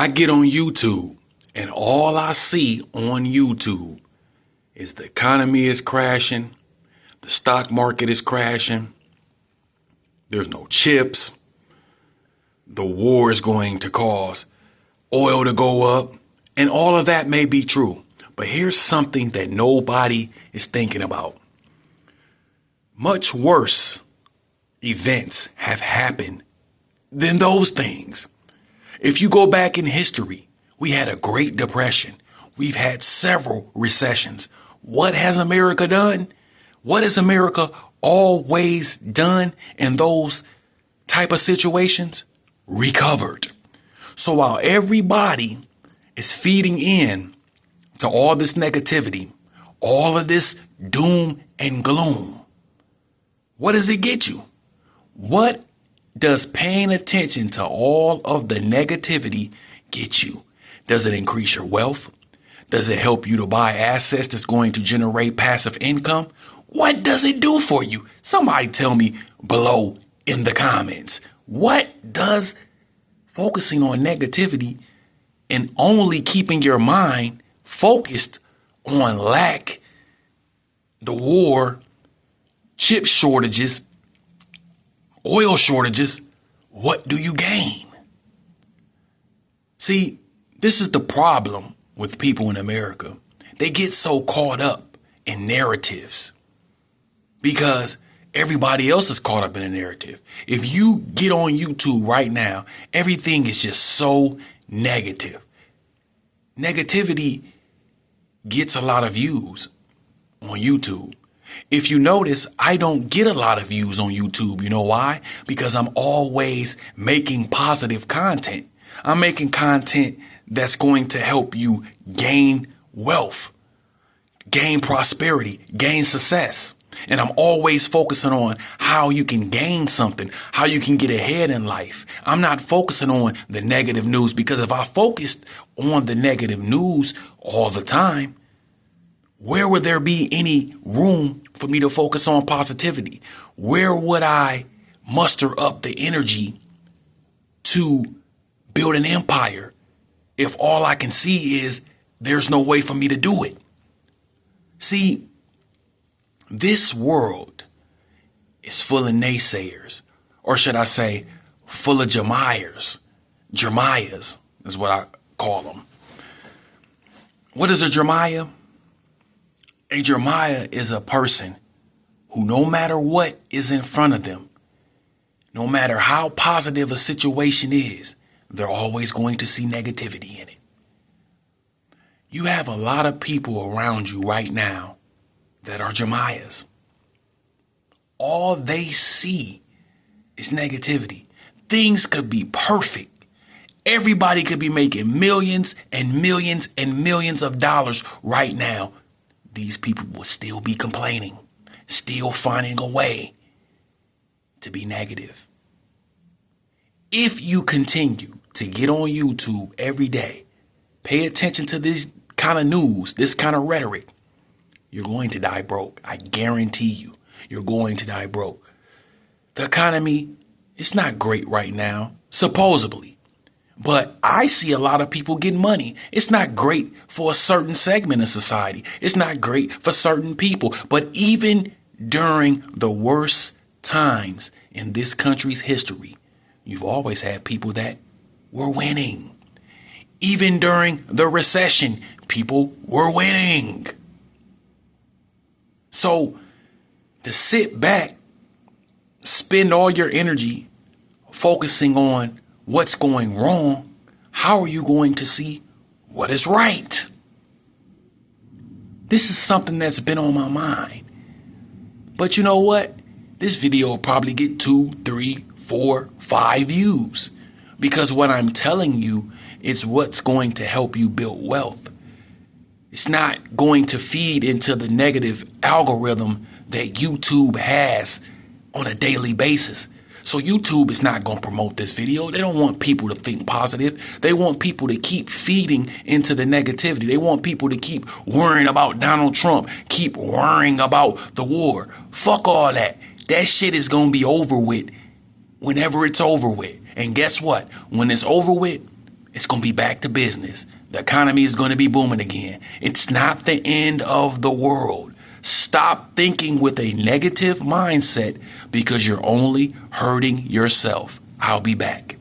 I get on YouTube and all I see on YouTube is the economy is crashing, the stock market is crashing, there's no chips, the war is going to cause oil to go up, and all of that may be true. But here's something that nobody is thinking about. Much worse events have happened than those things. If you go back in history, we had a Great Depression. We've had several recessions. What has America done? What has America always done in those type of situations? Recovered. So while everybody is feeding in to all this negativity, all of this doom and gloom, what does it get you? What does paying attention to all of the negativity get you? Does it increase your wealth? Does it help you to buy assets that's going to generate passive income? What does it do for you? Somebody tell me below in the comments. What does focusing on negativity and only keeping your mind focused on lack, the war, chip shortages, oil shortages, what do you gain? See, this is the problem with people in America. They get so caught up in narratives because everybody else is caught up in a narrative. If you get on YouTube right now, everything is just so negative. Negativity gets a lot of views on YouTube. If you notice, I don't get a lot of views on YouTube. You know why? Because I'm always making positive content. I'm making content that's going to help you gain wealth, gain prosperity, gain success. And I'm always focusing on how you can gain something, how you can get ahead in life. I'm not focusing on the negative news, because if I focused on the negative news all the time, where would there be any room for me to focus on positivity? Where would I muster up the energy to build an empire if all I can see is there's no way for me to do it? See, this world is full of naysayers, or should I say full of Jeremiahs. Jeremiahs is what I call them. What is a Jeremiah? A Jeremiah is a person who, no matter what is in front of them, no matter how positive a situation is, they're always going to see negativity in it. You have a lot of people around you right now that are Jeremiahs. All they see is negativity. Things could be perfect. Everybody could be making millions and millions and millions of dollars right now. These people will still be complaining, still finding a way to be negative. If you continue to get on YouTube every day, pay attention to this kind of news, this kind of rhetoric, you're going to die broke. I guarantee you, you're going to die broke. The economy is not great right now, supposedly. But I see a lot of people getting money. It's not great for a certain segment of society. It's not great for certain people. But even during the worst times in this country's history, you've always had people that were winning. Even during the recession, people were winning. So to sit back, spend all your energy focusing on what's going wrong, how are you going to see what is right? This is something that's been on my mind. But you know what? This video will probably get 2, 3, 4, 5 views, because what I'm telling you is what's going to help you build wealth. It's not going to feed into the negative algorithm that YouTube has on a daily basis. So YouTube is not going to promote this video. They don't want people to think positive. They want people to keep feeding into the negativity. They want people to keep worrying about Donald Trump, keep worrying about the war. Fuck all that. That shit is going to be over with whenever it's over with. And guess what? When it's over with, It's going to be back to business. The economy is going to be booming again. It's not the end of the world. Stop thinking with a negative mindset because you're only hurting yourself. I'll be back.